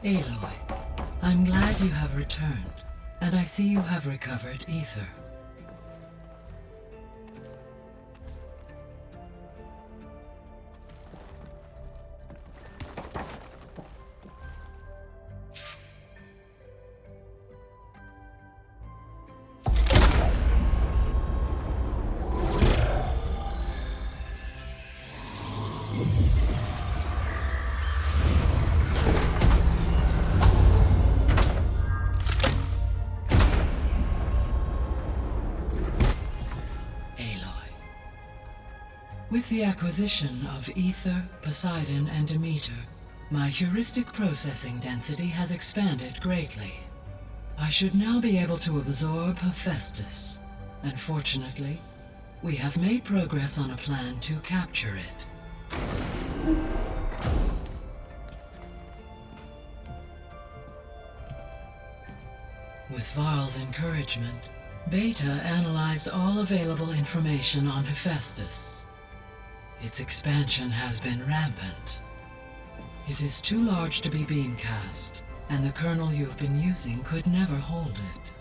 Aloy, I'm glad you have returned, and I see you have recovered ether. With the acquisition of Ether, Poseidon, and Demeter, my heuristic processing density has expanded greatly. I should now be able to absorb Hephaestus, and fortunately, we have made progress on a plan to capture it. With Varl's encouragement, Beta analyzed all available information on Hephaestus. Its expansion has been rampant. It is too large to be beamcast, and the kernel you've been using could never hold it.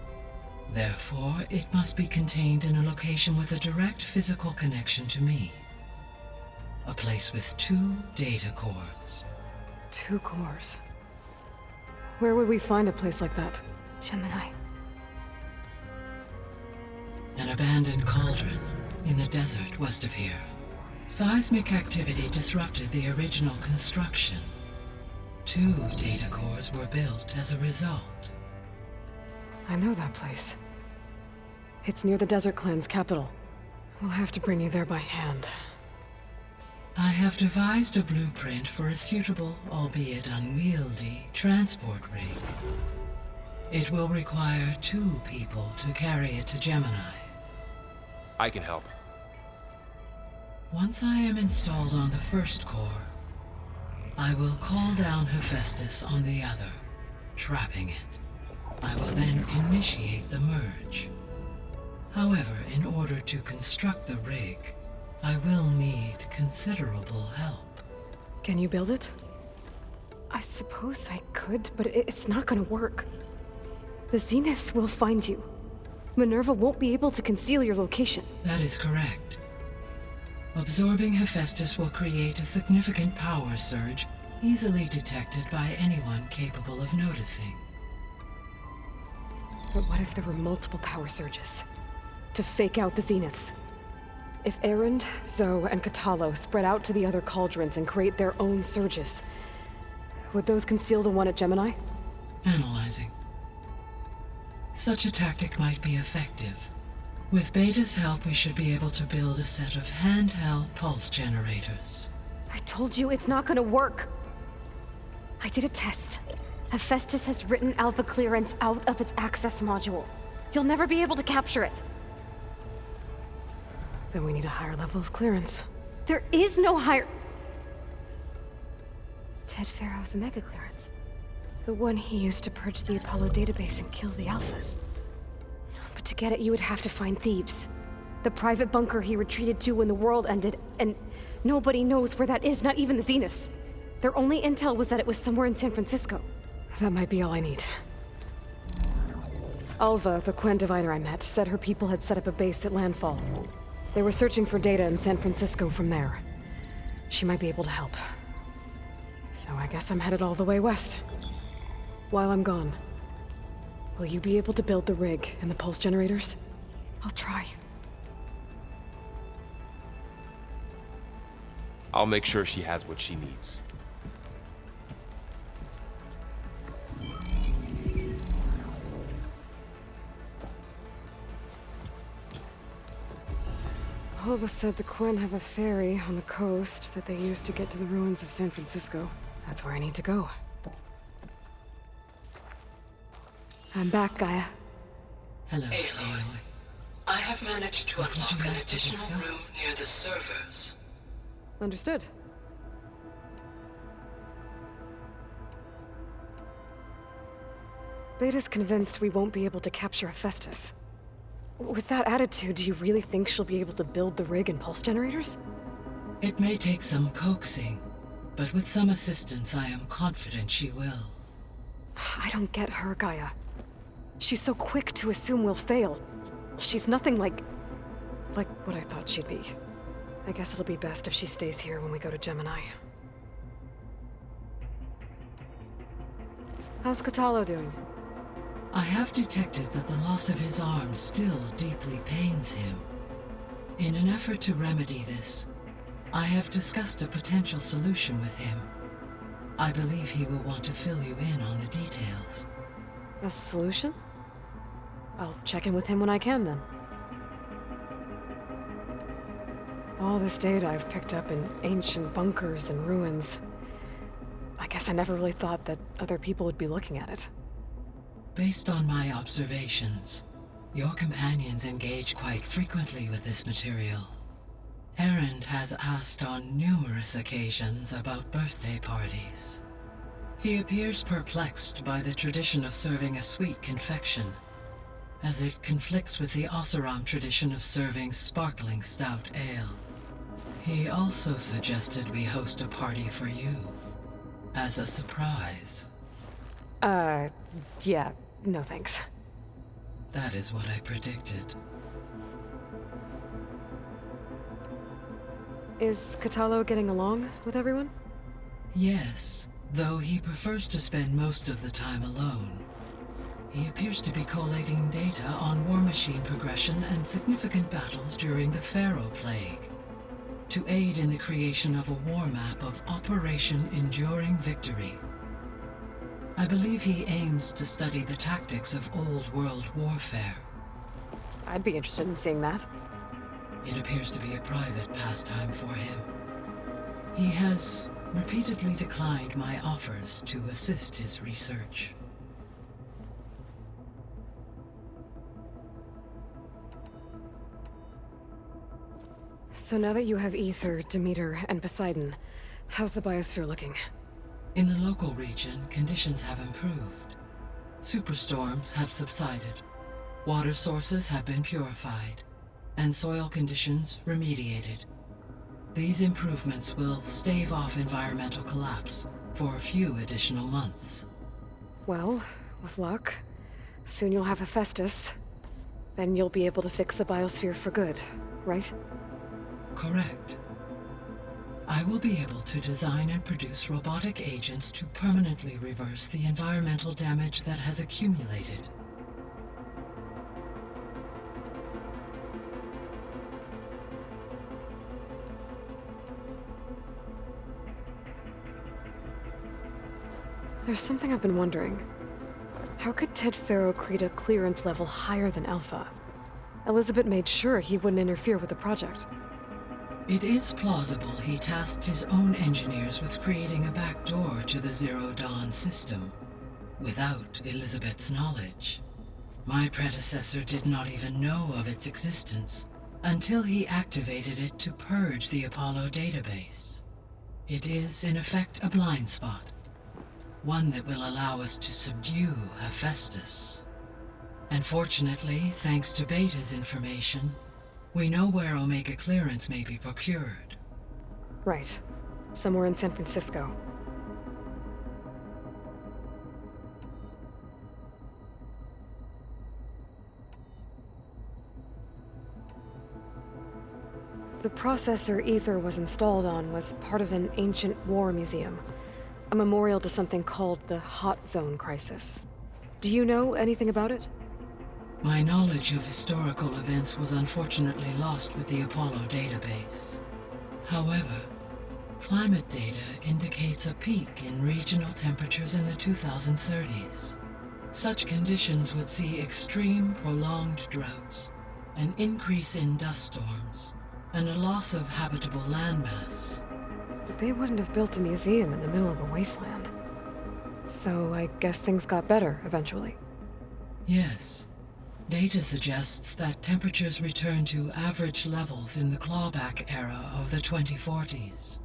Therefore, it must be contained in a location with a direct physical connection to me. A place with 2 data cores. 2 cores? Where would we find a place like that? Gemini. An abandoned cauldron in the desert west of here. Seismic activity disrupted the original construction. 2 data cores were built as a result. I know that place. It's near the Desert Clan's capital. We'll have to bring you there by hand. I have devised a blueprint for a suitable, albeit unwieldy, transport rig. It will require 2 people to carry it to Gemini. I can help. Once I am installed on the first core, I will call down Hephaestus on the other, trapping it. I will then initiate the merge. However, in order to construct the rig, I will need considerable help. Can you build it? I suppose I could, but it's not gonna work. The Zeniths will find you. Minerva won't be able to conceal your location. That is correct. Absorbing Hephaestus will create a significant power surge, easily detected by anyone capable of noticing. But what if there were multiple power surges? To fake out the Zeniths? If Erend, Zoe, and Katalo spread out to the other cauldrons and create their own surges, would those conceal the one at Gemini? Analyzing. Such a tactic might be effective. With Beta's help, we should be able to build a set of handheld pulse generators. I told you it's not gonna work. I did a test. Hephaestus has written alpha clearance out of its access module. You'll never be able to capture it. Then we need a higher level of clearance. There is no higher... Ted Pharaoh's Omega clearance. The one he used to purge the Apollo database and kill the Alphas. But to get it, you would have to find Thebes. The private bunker he retreated to when the world ended, and nobody knows where that is, not even the Zeniths. Their only intel was that it was somewhere in San Francisco. That might be all I need. Alva, the Quen diviner I met, said her people had set up a base at Landfall. They were searching for data in San Francisco from there. She might be able to help. So I guess I'm headed all the way west. While I'm gone, will you be able to build the rig and the pulse generators? I'll try. I'll make sure she has what she needs. Alva said the Quen have a ferry on the coast that they use to get to the ruins of San Francisco. That's where I need to go. I'm back, Gaia. Hello. Aloy, I have managed to unlock an additional room near the servers. Understood. Beta's convinced we won't be able to capture Hephaestus. With that attitude, do you really think she'll be able to build the rig and pulse generators? It may take some coaxing, but with some assistance I am confident she will. I don't get her, Gaia. She's so quick to assume we'll fail. She's nothing like what I thought she'd be. I guess it'll be best if she stays here when we go to Gemini. How's Katalo doing? I have detected that the loss of his arm still deeply pains him. In an effort to remedy this, I have discussed a potential solution with him. I believe he will want to fill you in on the details. A solution? I'll check in with him when I can, then. All this data I've picked up in ancient bunkers and ruins. I guess I never really thought that other people would be looking at it. Based on my observations, your companions engage quite frequently with this material. Erend has asked on numerous occasions about birthday parties. He appears perplexed by the tradition of serving a sweet confection, as it conflicts with the Oseram tradition of serving sparkling stout ale. He also suggested we host a party for you, as a surprise. Yeah, no thanks. That is what I predicted. Is Katalo getting along with everyone? Yes, though he prefers to spend most of the time alone. He appears to be collating data on war machine progression and significant battles during the Pharaoh Plague, to aid in the creation of a war map of Operation Enduring Victory. I believe he aims to study the tactics of Old World warfare. I'd be interested in seeing that. It appears to be a private pastime for him. He has repeatedly declined my offers to assist his research. So now that you have Ether, Demeter, and Poseidon, how's the biosphere looking? In the local region, conditions have improved. Superstorms have subsided, water sources have been purified, and soil conditions remediated. These improvements will stave off environmental collapse for a few additional months. Well, with luck, soon you'll have Hephaestus. Then you'll be able to fix the biosphere for good, right? Correct. I will be able to design and produce robotic agents to permanently reverse the environmental damage that has accumulated. There's something I've been wondering. How could Ted Faro create a clearance level higher than Alpha? Elizabeth made sure he wouldn't interfere with the project. It is plausible he tasked his own engineers with creating a back door to the Zero Dawn system, without Elizabeth's knowledge. My predecessor did not even know of its existence until he activated it to purge the Apollo database. It is, in effect, a blind spot, one that will allow us to subdue Hephaestus. And fortunately, thanks to Beta's information, we know where Omega clearance may be procured. Right. Somewhere in San Francisco. The processor Ether was installed on was part of an ancient war museum. A memorial to something called the Hot Zone Crisis. Do you know anything about it? My knowledge of historical events was unfortunately lost with the Apollo database. However, climate data indicates a peak in regional temperatures in the 2030s. Such conditions would see extreme, prolonged droughts, an increase in dust storms, and a loss of habitable landmass. But they wouldn't have built a museum in the middle of a wasteland. So I guess things got better eventually. Yes. Data suggests that temperatures return to average levels in the clawback era of the 2040s.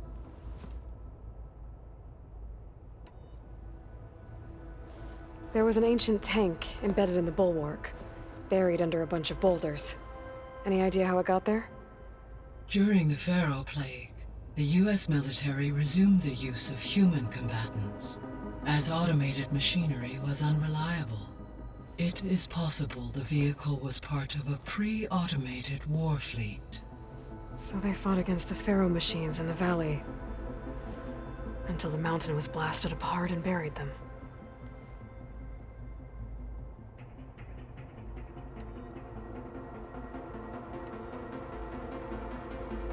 There was an ancient tank embedded in the bulwark, buried under a bunch of boulders. Any idea how it got there? During the Pharaoh Plague, the US military resumed the use of human combatants. as automated machinery was unreliable. It is possible the vehicle was part of a pre-automated war fleet. So they fought against the Pharaoh machines in the valley, until the mountain was blasted apart and buried them.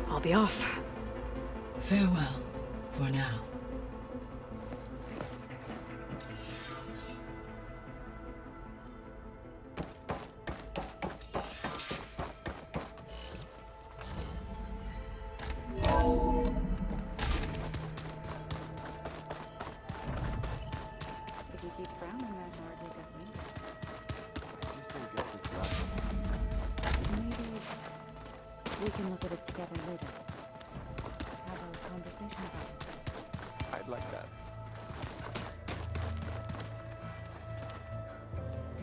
I'll be off. Farewell, for now. If you keep frowning that hard, you got me. Maybe we can look at it together later. Have a conversation about it. I'd like that.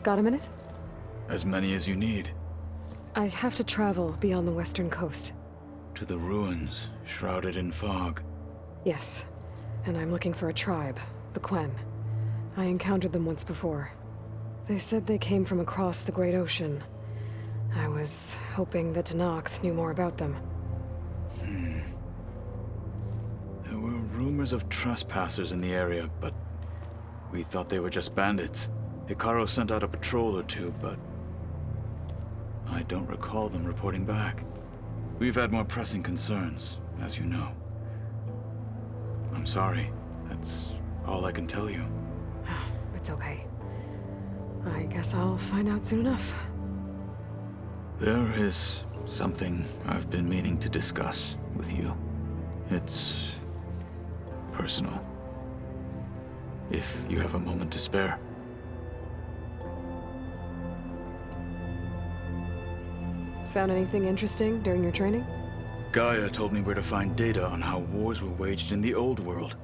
Got a minute? As many as you need. I have to travel beyond the western coast. To the ruins, shrouded in fog. Yes, and I'm looking for a tribe, the Quen. I encountered them once before. They said they came from across the Great Ocean. I was hoping that Tenakth knew more about them. There were rumors of trespassers in the area, but we thought they were just bandits. Hikaru sent out a patrol or two, but I don't recall them reporting back. We've had more pressing concerns, as you know. I'm sorry. That's all I can tell you. It's okay. I guess I'll find out soon enough. There is something I've been meaning to discuss with you. It's personal. If you have a moment to spare. Found anything interesting during your training? Gaia told me where to find data on how wars were waged in the old world.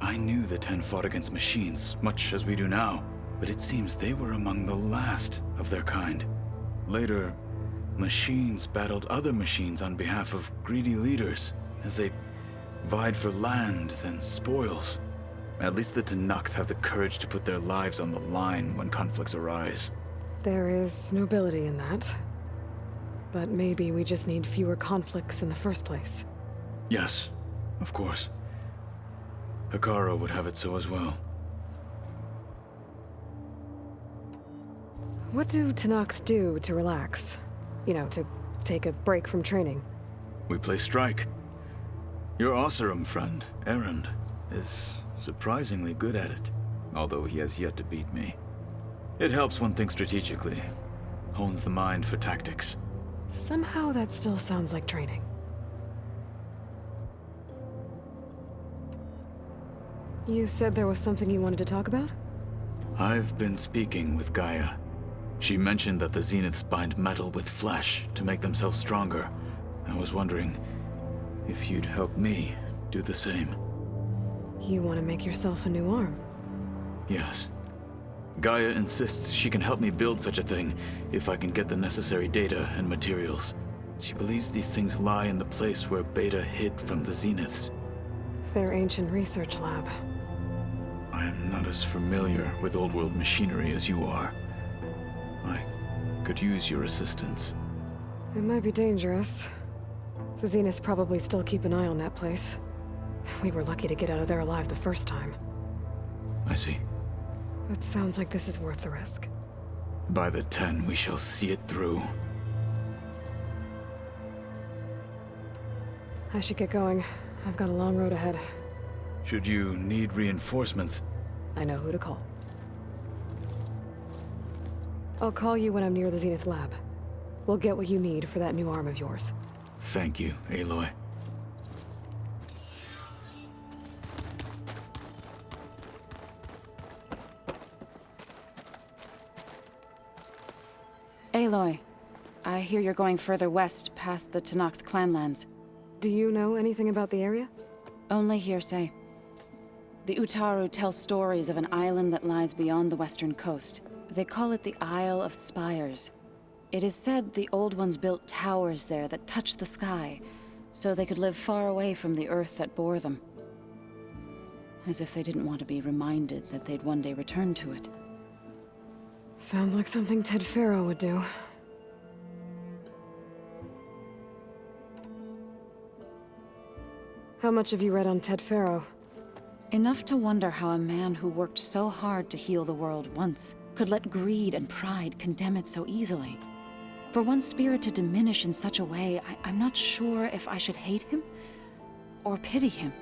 I knew the Ten fought against machines, much as we do now, but it seems they were among the last of their kind. Later, machines battled other machines on behalf of greedy leaders, as they vied for lands and spoils. At least the Tenakth have the courage to put their lives on the line when conflicts arise. There is nobility in that. But maybe we just need fewer conflicts in the first place. Yes, of course. Hikaru would have it so as well. What do Tenakth do to relax? You know, to take a break from training? We play strike. Your Oseram friend, Erend, is surprisingly good at it, although he has yet to beat me. It helps one think strategically, hones the mind for tactics. Somehow that still sounds like training. You said there was something you wanted to talk about? I've been speaking with Gaia. She mentioned that the Zeniths bind metal with flesh to make themselves stronger. I was wondering if you'd help me do the same. You want to make yourself a new arm? Yes. Gaia insists she can help me build such a thing if I can get the necessary data and materials. She believes these things lie in the place where Beta hid from the Zeniths. Their ancient research lab. I am not as familiar with old world machinery as you are. I could use your assistance. It might be dangerous. The Zeniths probably still keep an eye on that place. We were lucky to get out of there alive the first time. I see. It sounds like this is worth the risk. By the 10, we shall see it through. I should get going. I've got a long road ahead. Should you need reinforcements, I know who to call. I'll call you when I'm near the Zenith lab. We'll get what you need for that new arm of yours. thank you, Aloy. Aloy, I hear you're going further west past the Tenakth clanlands. Do you know anything about the area? Only hearsay. The Utaru tell stories of an island that lies beyond the western coast. They call it the Isle of Spires. It is said the Old Ones built towers there that touch the sky, so they could live far away from the earth that bore them. as if they didn't want to be reminded that they'd one day return to it. Sounds like something Ted Faro would do. How much have you read on Ted Faro? Enough to wonder how a man who worked so hard to heal the world once could let greed and pride condemn it so easily. For one's spirit to diminish in such a way, I'm not sure if I should hate him or pity him.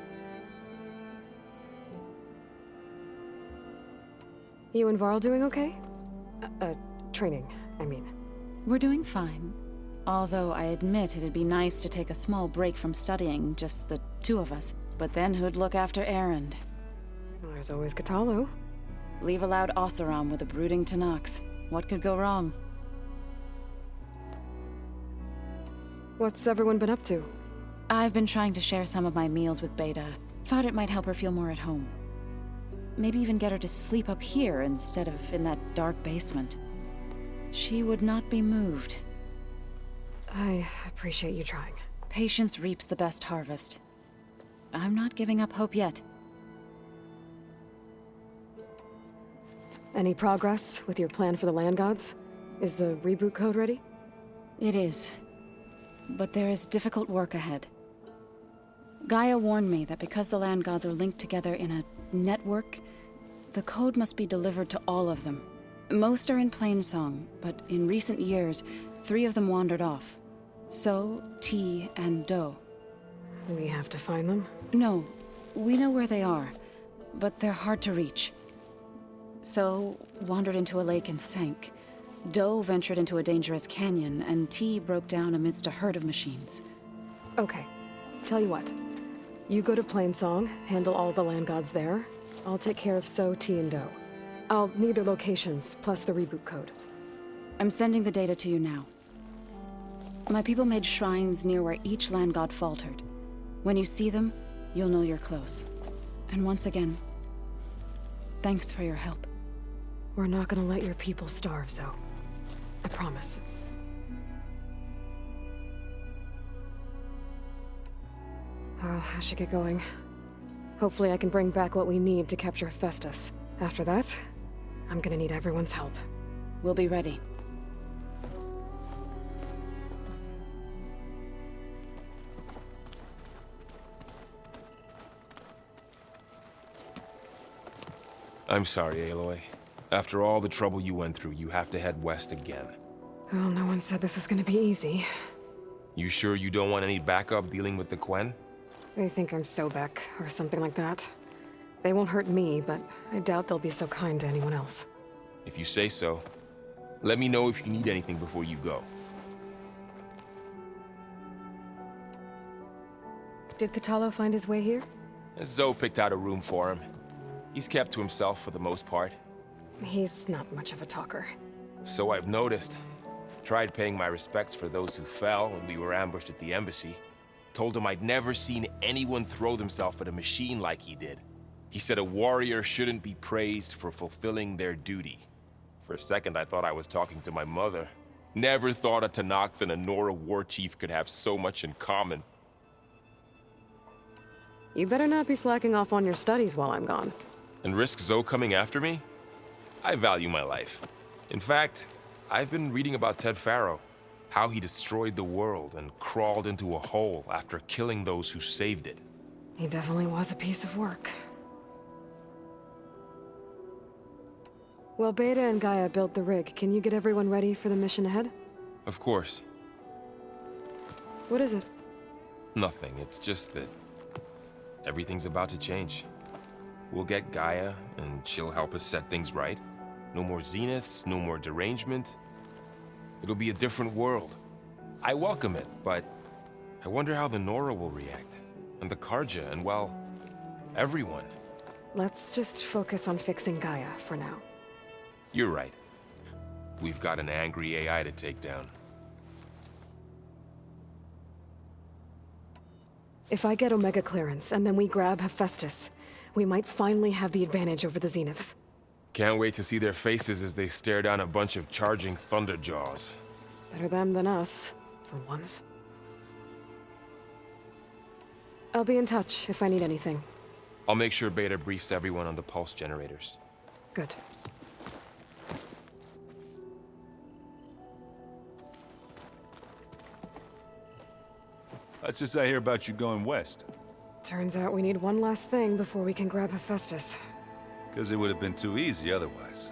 You and Varl doing okay? Training, I mean. We're doing fine. Although I admit it'd be nice to take a small break from studying, just the two of us. But then who'd look after Erend? Well, there's always Katalo. Leave a loud Oseram with a brooding Tenakth. What could go wrong? What's everyone been up to? I've been trying to share some of my meals with Beta. Thought it might help her feel more at home. Maybe even get her to sleep up here instead of in that dark basement. She would not be moved. I appreciate you trying. Patience reaps the best harvest. I'm not giving up hope yet. Any progress with your plan for the land gods? Is the reboot code ready? It is. But there is difficult work ahead. Gaia warned me that because the land gods are linked together in a network, the code must be delivered to all of them. Most are in Plainsong, but in recent years, 3 of them wandered off. So, T, and Do. We have to find them? No, we know where they are, but they're hard to reach. So, wandered into a lake and sank. Do ventured into a dangerous canyon, and T broke down amidst a herd of machines. Okay. Tell you what. You go to Plainsong, handle all the land gods there. I'll take care of So, T, and Do. I'll need their locations, plus the reboot code. I'm sending the data to you now. My people made shrines near where each land god faltered. When you see them, you'll know you're close. And once again, thanks for your help. We're not gonna let your people starve, Zo. I promise. Well, I should get going. Hopefully I can bring back what we need to capture Hephaestus. After that, I'm gonna need everyone's help. We'll be ready. I'm sorry, Aloy. After all the trouble you went through, you have to head west again. Well, no one said this was gonna be easy. You sure you don't want any backup dealing with the Quen? They think I'm Sobek, or something like that. They won't hurt me, but I doubt they'll be so kind to anyone else. If you say so. Let me know if you need anything before you go. Did Katalo find his way here? Zoe picked out a room for him. He's kept to himself for the most part. He's not much of a talker. So I've noticed. Tried paying my respects for those who fell when we were ambushed at the embassy. Told him I'd never seen anyone throw themselves at a machine like he did. He said a warrior shouldn't be praised for fulfilling their duty. For a second, I thought I was talking to my mother. Never thought a Tenakth and a Nora war chief could have so much in common. You better not be slacking off on your studies while I'm gone. And risk Zoe coming after me? I value my life. In fact, I've been reading about Ted Faro. How he destroyed the world and crawled into a hole after killing those who saved it. He definitely was a piece of work. Well, Beta and Gaia built the rig. Can you get everyone ready for the mission ahead? Of course. What is it? Nothing. It's just that everything's about to change. We'll get Gaia, and she'll help us set things right. No more zeniths, no more derangement. It'll be a different world. I welcome it, but I wonder how the Nora will react. And the Karja, and well, everyone. Let's just focus on fixing Gaia for now. You're right. We've got an angry AI to take down. If I get Omega clearance, and then we grab Hephaestus, we might finally have the advantage over the Zeniths. Can't wait to see their faces as they stare down a bunch of charging Thunderjaws. Better them than us, for once. I'll be in touch if I need anything. I'll make sure Beta briefs everyone on the pulse generators. Good. What's this I hear about you going west? Turns out we need one last thing before we can grab Hephaestus. Because it would have been too easy otherwise.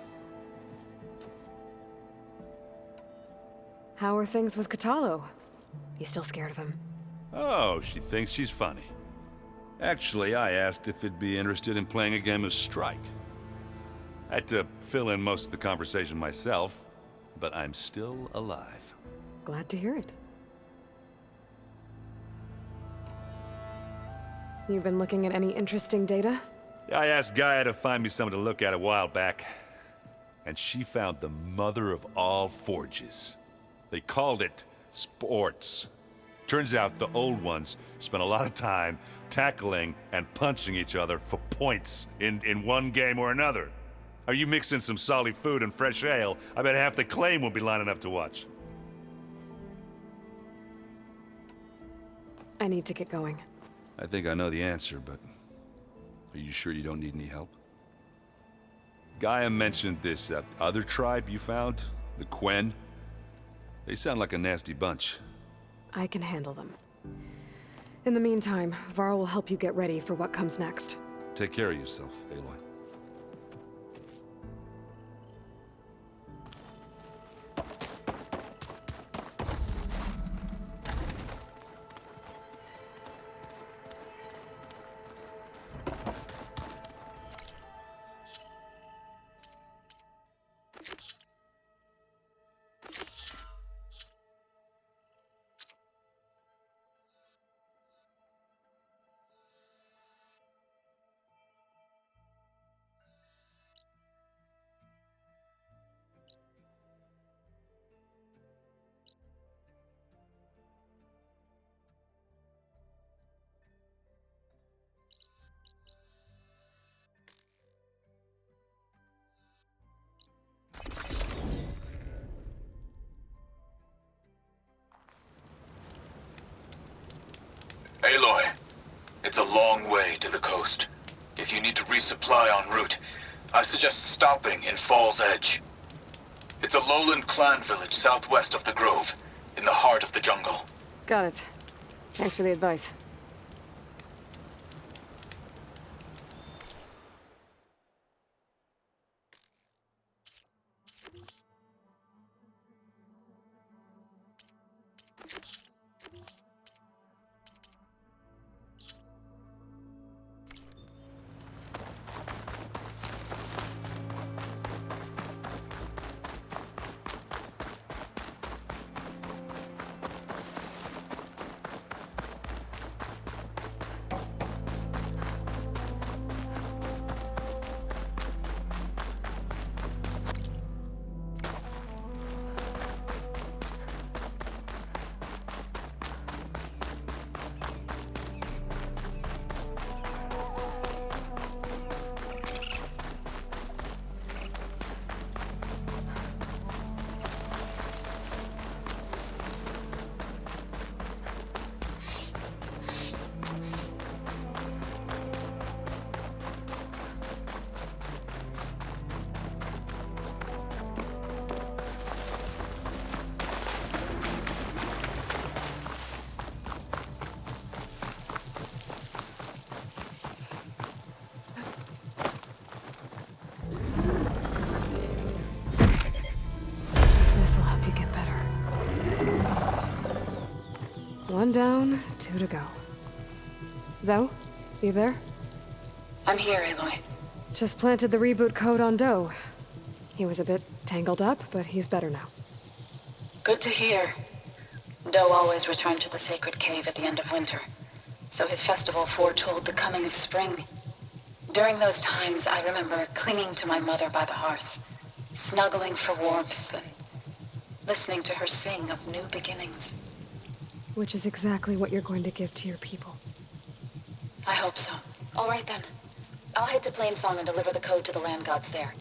How are things with Katalo? You still scared of him? Oh, she thinks she's funny. Actually, I asked if it'd be interested in playing a game of Strike. I had to fill in most of the conversation myself, but I'm still alive. Glad to hear it. You've been looking at any interesting data? I asked Gaia to find me something to look at a while back, and she found the mother of all forges. They called it sports. Turns out the old ones spent a lot of time tackling and punching each other for points in one game or another. Are you mixing some solid food and fresh ale? I bet half the claim will be lining up to watch. I need to get going. I think I know the answer, but are you sure you don't need any help? Gaia mentioned this other tribe you found, the Quen. They sound like a nasty bunch. I can handle them. In the meantime, Varl will help you get ready for what comes next. Take care of yourself, Aloy. Aloy, it's a long way to the coast. If you need to resupply en route, I suggest stopping in Fall's Edge. It's a lowland clan village southwest of the Grove, in the heart of the jungle. Got it. Thanks for the advice. This'll help you get better. One down, two to go. Zoe, you there? I'm here, Aloy. Just planted the reboot code on Doe. He was a bit tangled up, but he's better now. Good to hear. Doe always returned to the sacred cave at the end of winter, so his festival foretold the coming of spring. During those times, I remember clinging to my mother by the hearth, snuggling for warmth and listening to her sing of new beginnings. Which is exactly what you're going to give to your people. I hope so. All right then. I'll head to Plainsong and deliver the code to the land gods there.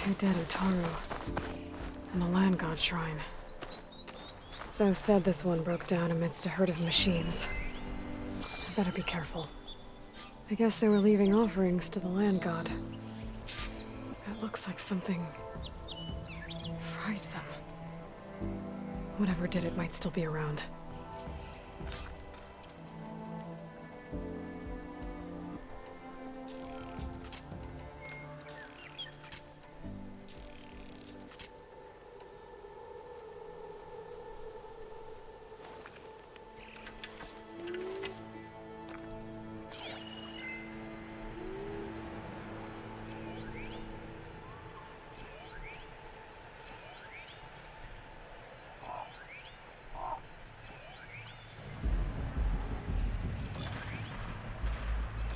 Two dead Utaru. And a land god shrine. So said this one broke down amidst a herd of machines. I better be careful. I guess they were leaving offerings to the land god. It looks like something fried them. Whatever did it might still be around.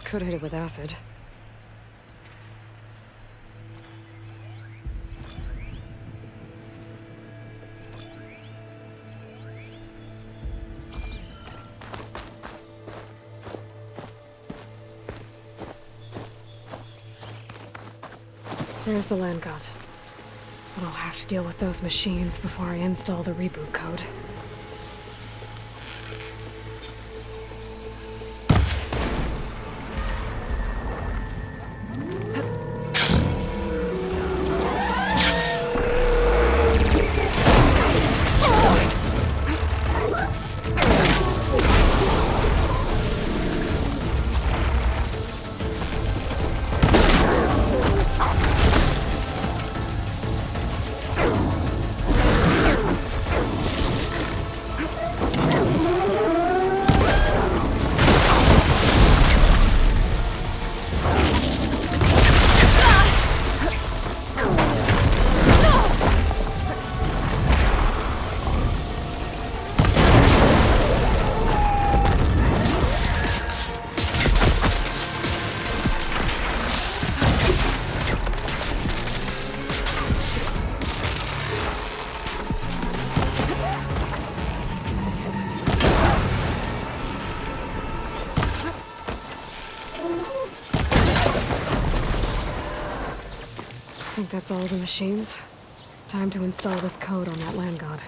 Could hit it with acid. There's the land god. But I'll have to deal with those machines before I install the reboot code. I think that's all the machines. Time to install this code on that land god.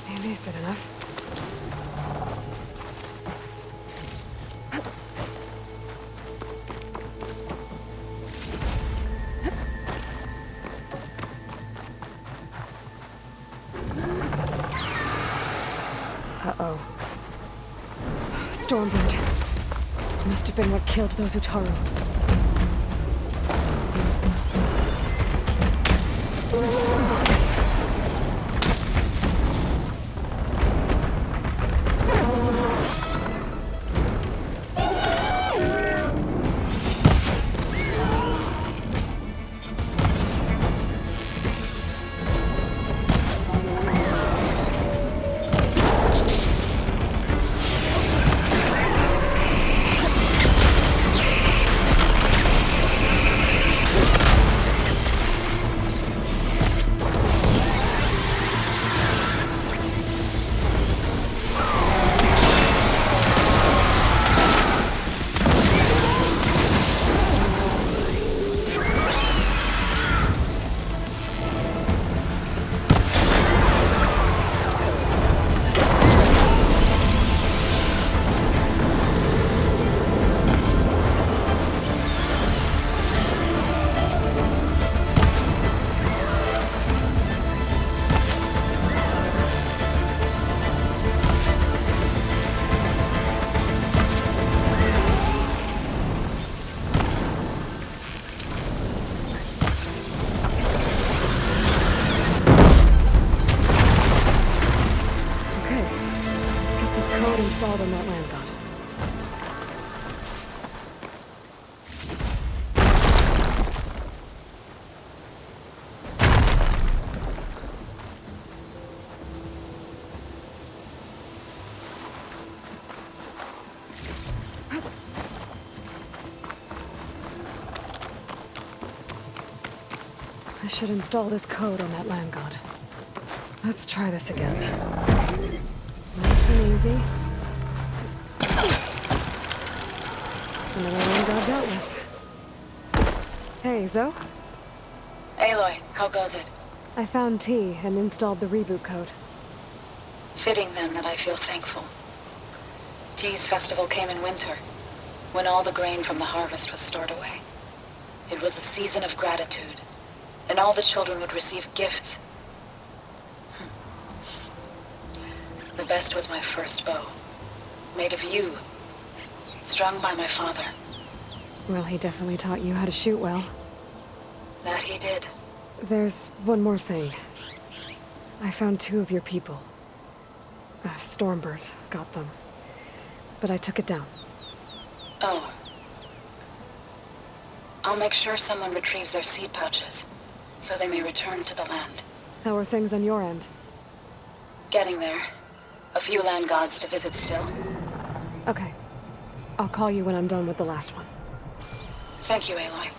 Maybe I said enough. Uh-oh. Stormbird. Must have been what killed those Utaru. Installed on that land god. should install this code on that land god. Let's try this again. Nice and easy. Another land god dealt with. Hey, Zoe? Aloy, how goes it? I found T and installed the reboot code. Fitting then that I feel thankful. T's festival came in winter, when all the grain from the harvest was stored away. It was a season of gratitude, and all the children would receive gifts. The best was my first bow, made of yew, strung by my father. Well, he definitely taught you how to shoot well. That he did. There's one more thing. I found 2 of your people. Stormbird got them. But I took it down. Oh. I'll make sure someone retrieves their seed pouches, so they may return to the land. How are things on your end? Getting there. A few land gods to visit still. Okay. I'll call you when I'm done with the last one. Thank you, Aloy.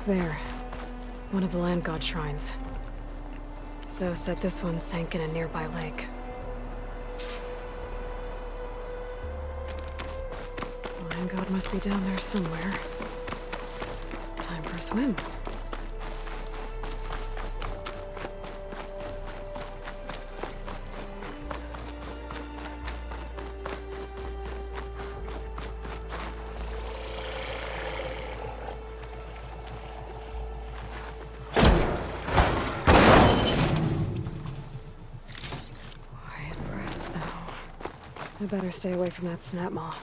There. One of the land god shrines. Zoe said this one sank in a nearby lake. The land god must be down there somewhere. Time for a swim. I better stay away from that snap maw.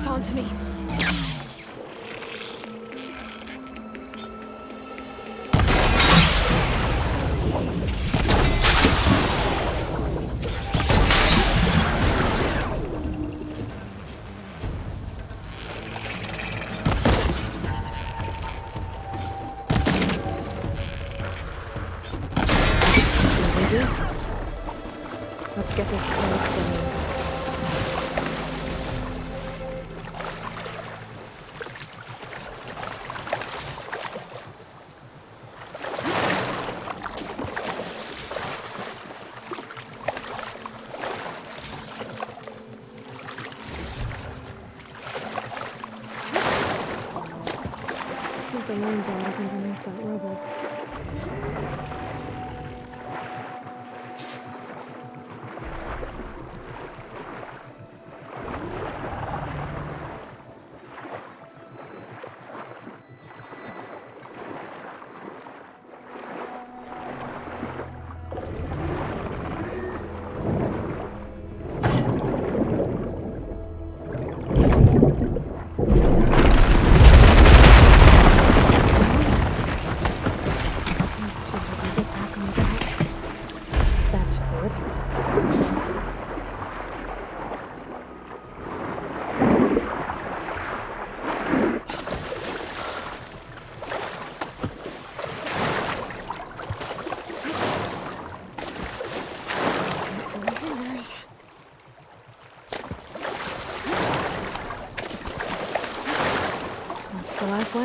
On to me. Let's get this code going. The land god is underneath that rubble.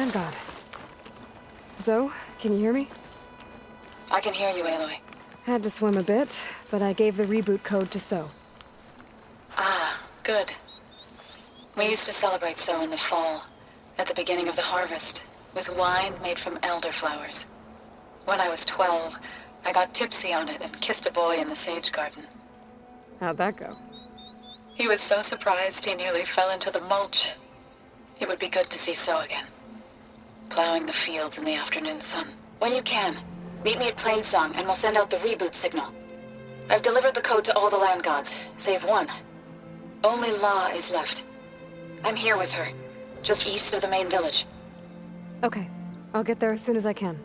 land god. Zoe, can you hear me? I can hear you, Aloy. Had to swim a bit, but I gave the reboot code to So. Ah, good. We used to celebrate So in the fall, at the beginning of the harvest, with wine made from elderflowers. When I was 12, I got tipsy on it and kissed a boy in the sage garden. How'd that go? He was so surprised he nearly fell into the mulch. It would be good to see So again. Plowing the fields in the afternoon sun. When you can, meet me at Plainsong and we'll send out the reboot signal. I've delivered the code to all the land gods, save one. Only La is left. I'm here with her, just east of the main village. Okay, I'll get there as soon as I can.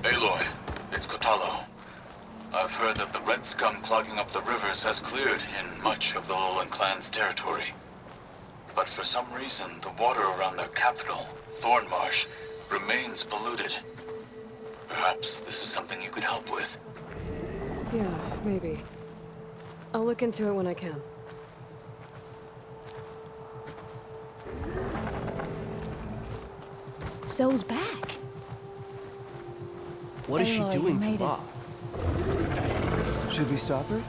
Aloy, it's Kotalo. I've heard that the red scum clogging up the rivers has cleared in much of the Lowland clan's territory. But for some reason, the water around their capital, Thornmarsh, remains polluted. Perhaps this is something you could help with. Yeah, maybe. I'll look into it when I can. So's back. What is she Aloy, doing you to made Ma? Should we stop her?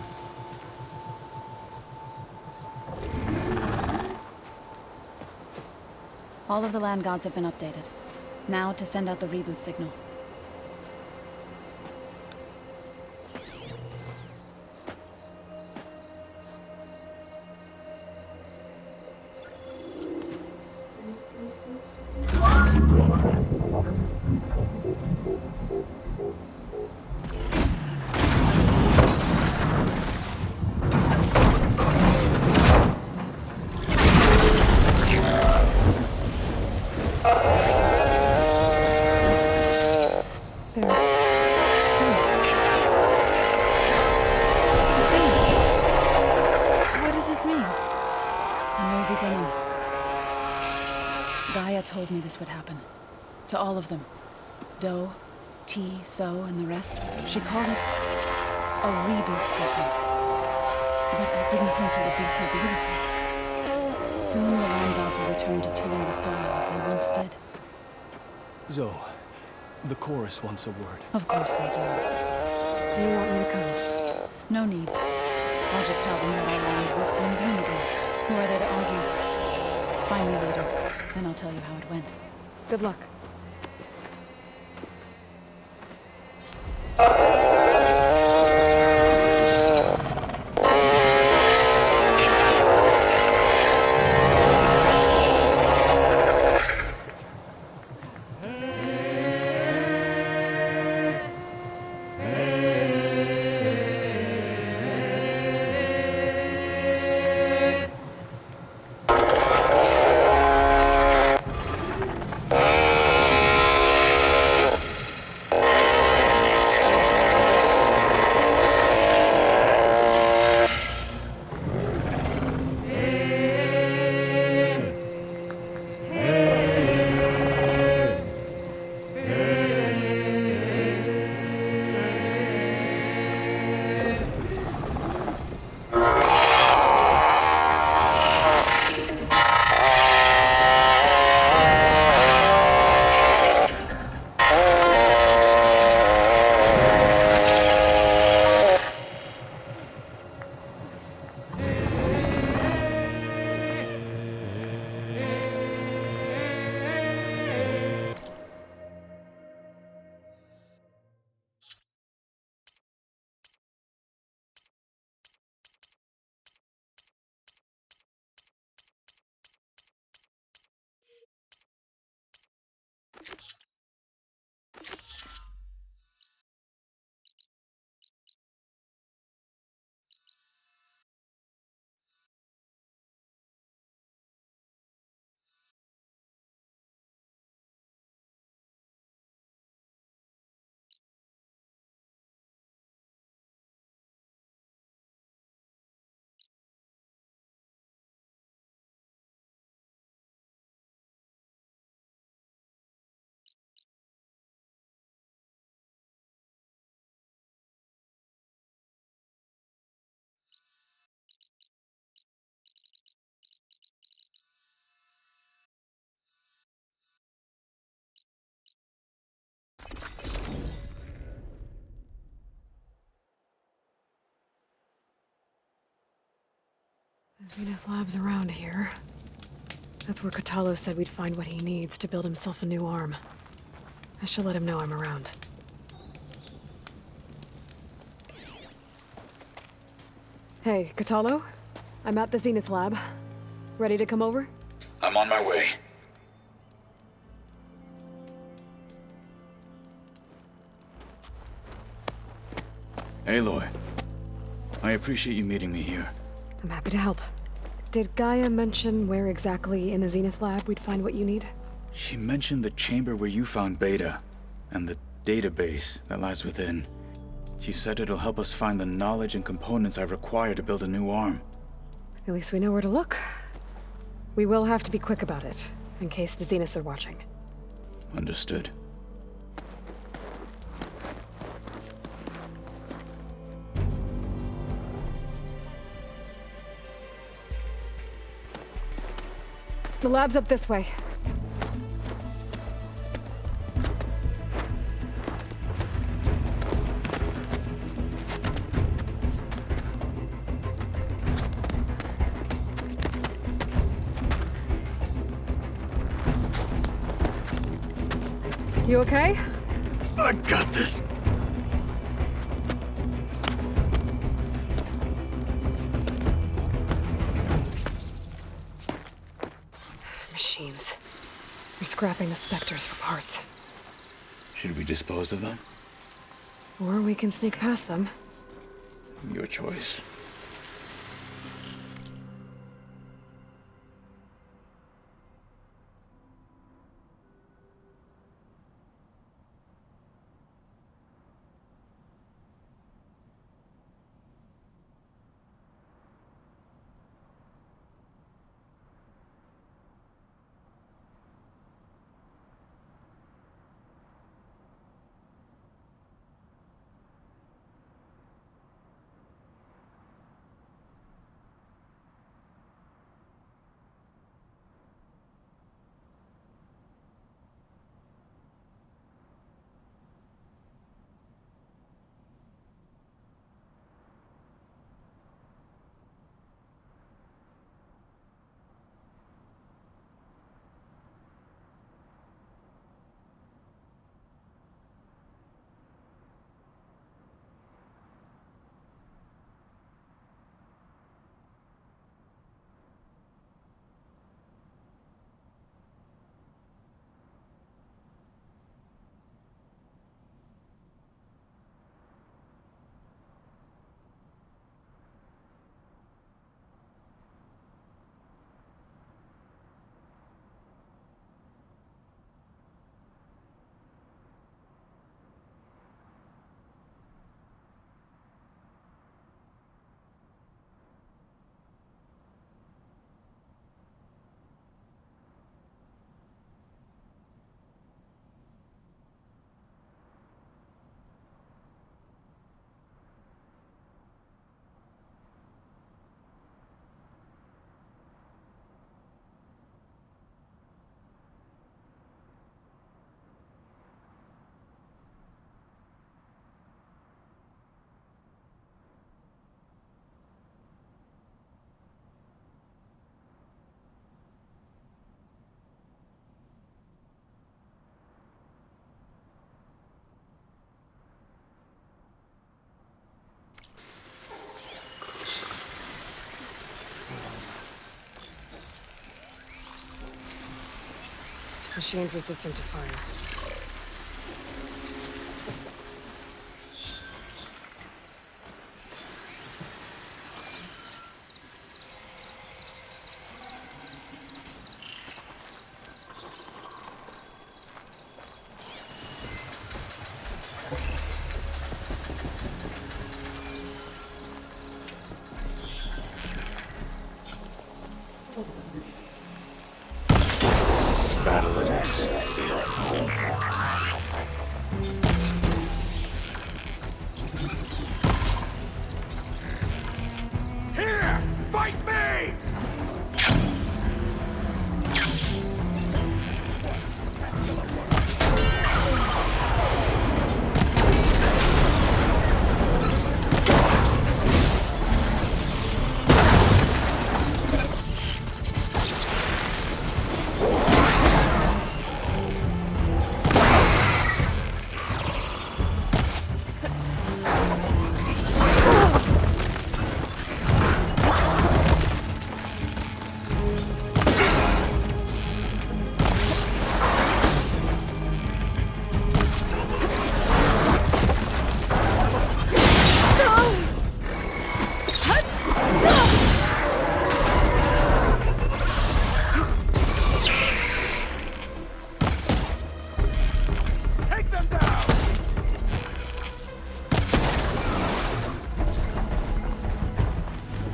All of the land gods have been updated. Now to send out the reboot signal. What does this mean? A new beginning. Gaia told me this would happen. To all of them. Do, T, So, and the rest. She called it a reboot sequence. But I didn't think it would be so beautiful. Soon the land gods will return to tilling the soil as they once did. Zoe, the chorus wants a word. Of course they do. Do you want me to come? No need. I'll just tell them that our lands will soon bloom again. Who are they to argue? Find me later, and I'll tell you how it went. Good luck. Zenith Lab's around here. That's where Katalo said we'd find what he needs to build himself a new arm. I should let him know I'm around. Hey, Katalo? I'm at the Zenith Lab. Ready to come over? I'm on my way. Aloy, I appreciate you meeting me here. I'm happy to help. Did Gaia mention where exactly in the Zenith Lab we'd find what you need? She mentioned the chamber where you found Beta, and the database that lies within. She said it'll help us find the knowledge and components I require to build a new arm. At least we know where to look. We will have to be quick about it, in case the Zeniths are watching. Understood. The lab's up this way. You okay? I got this. Machines. They're scrapping the Spectres for parts. Should we dispose of them? Or we can sneak past them. Your choice. Machine's resistant to fire. Battle it is.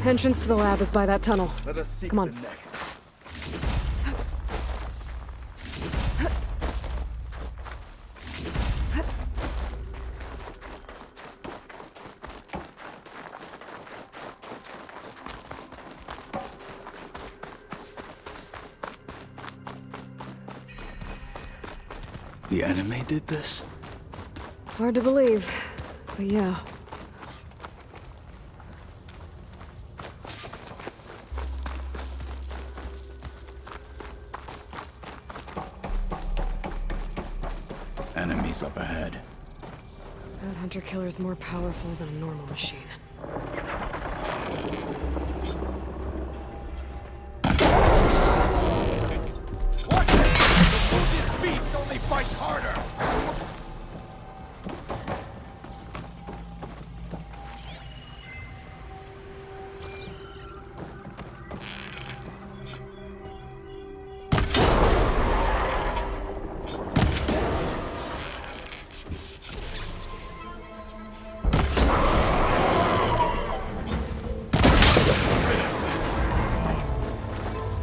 Entrance to the lab is by that tunnel. Let us seek Come on. the next. The enemy did this? Hard to believe, but yeah. Enemies up ahead. That hunter-killer's more powerful than a normal machine. Watch it! The wounded beast only fights harder!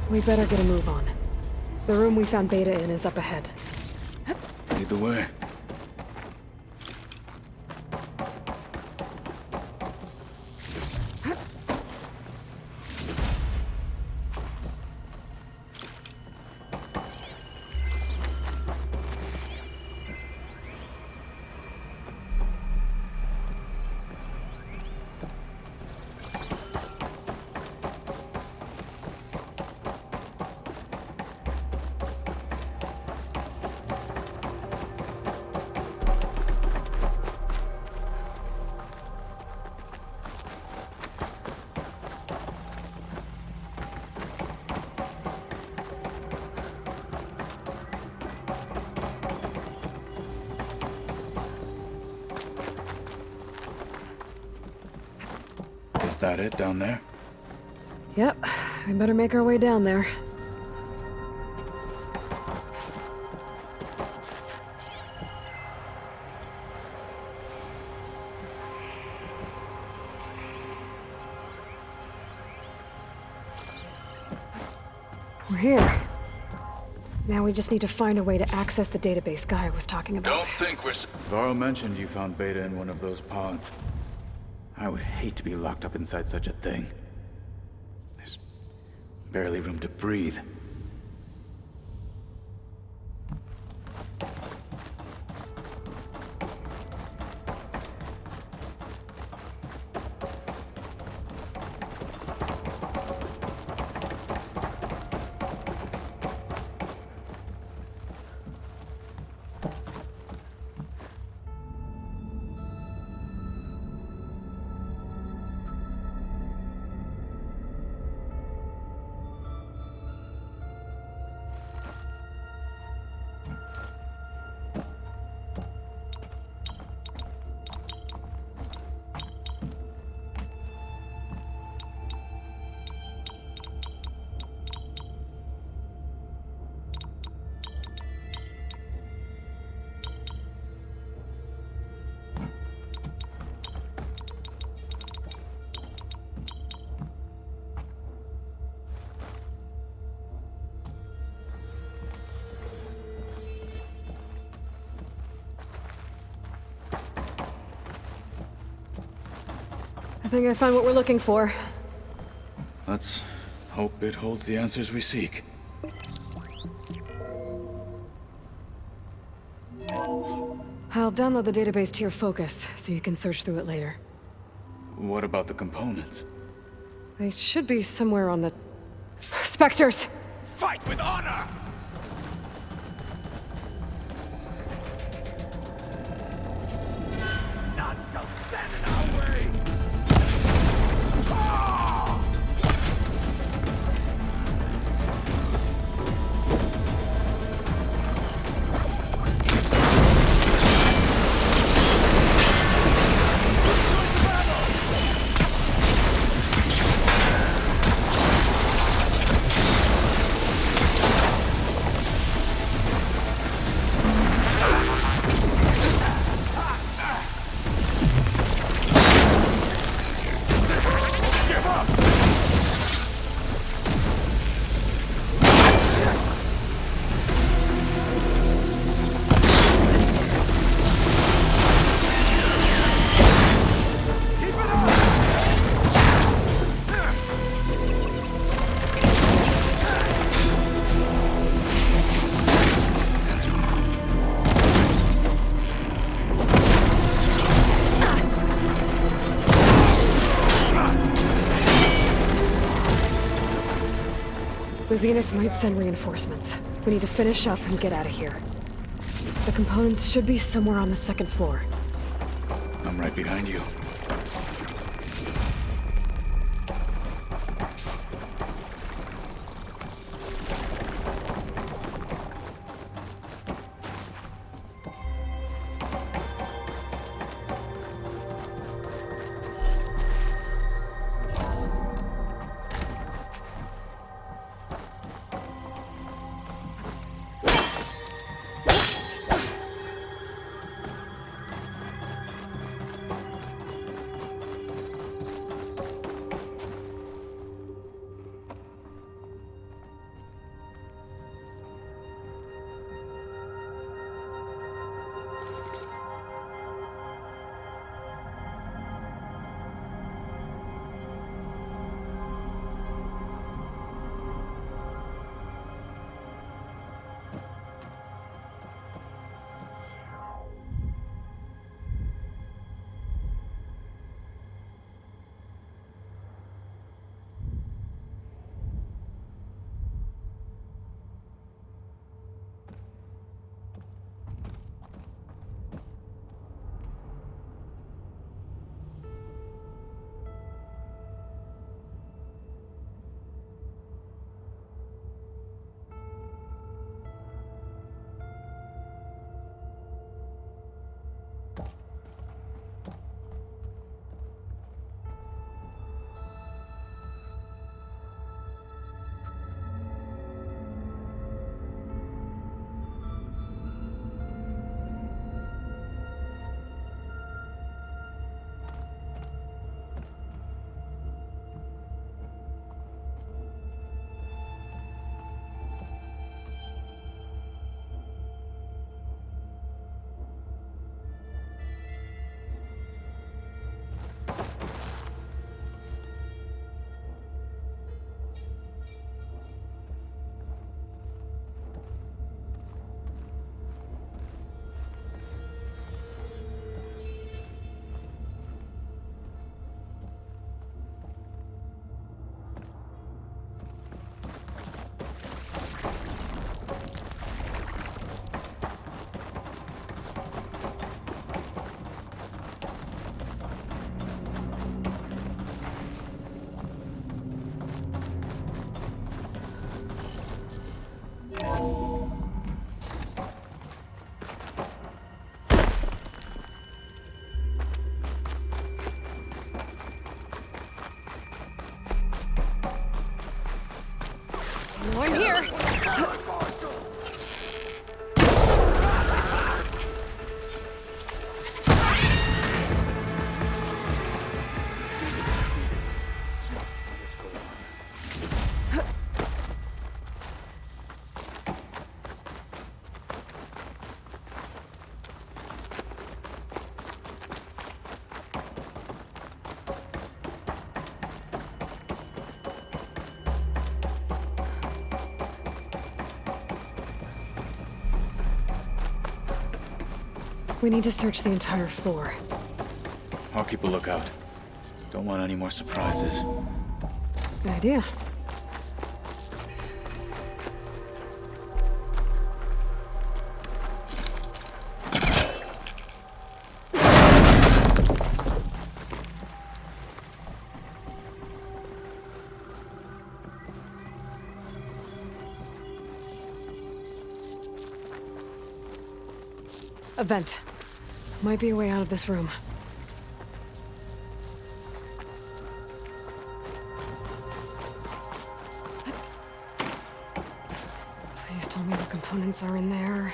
We better get a move on. The room we found Beta in is up ahead. Lead the way. Is that it down there? Yep, we better make our way down there. We're here. Now we just need to find a way to access the database Guy was talking about. Varl mentioned you found Beta in one of those pods. I would hate to be locked up inside such a thing. There's barely room to breathe. I think I found what we're looking for. Let's hope it holds the answers we seek. I'll download the database to your Focus, so you can search through it later. What about the components? They should be somewhere on the... Spectres! Fight with honor! None shall stand in our way! The Zeniths might send reinforcements. We need to finish up and get out of here. The components should be somewhere on the second floor. I'm right behind you. I'm here! We need to search the entire floor. I'll keep a lookout. Don't want any more surprises. Good idea. A vent. Might be a way out of this room. Please tell me the components are in there.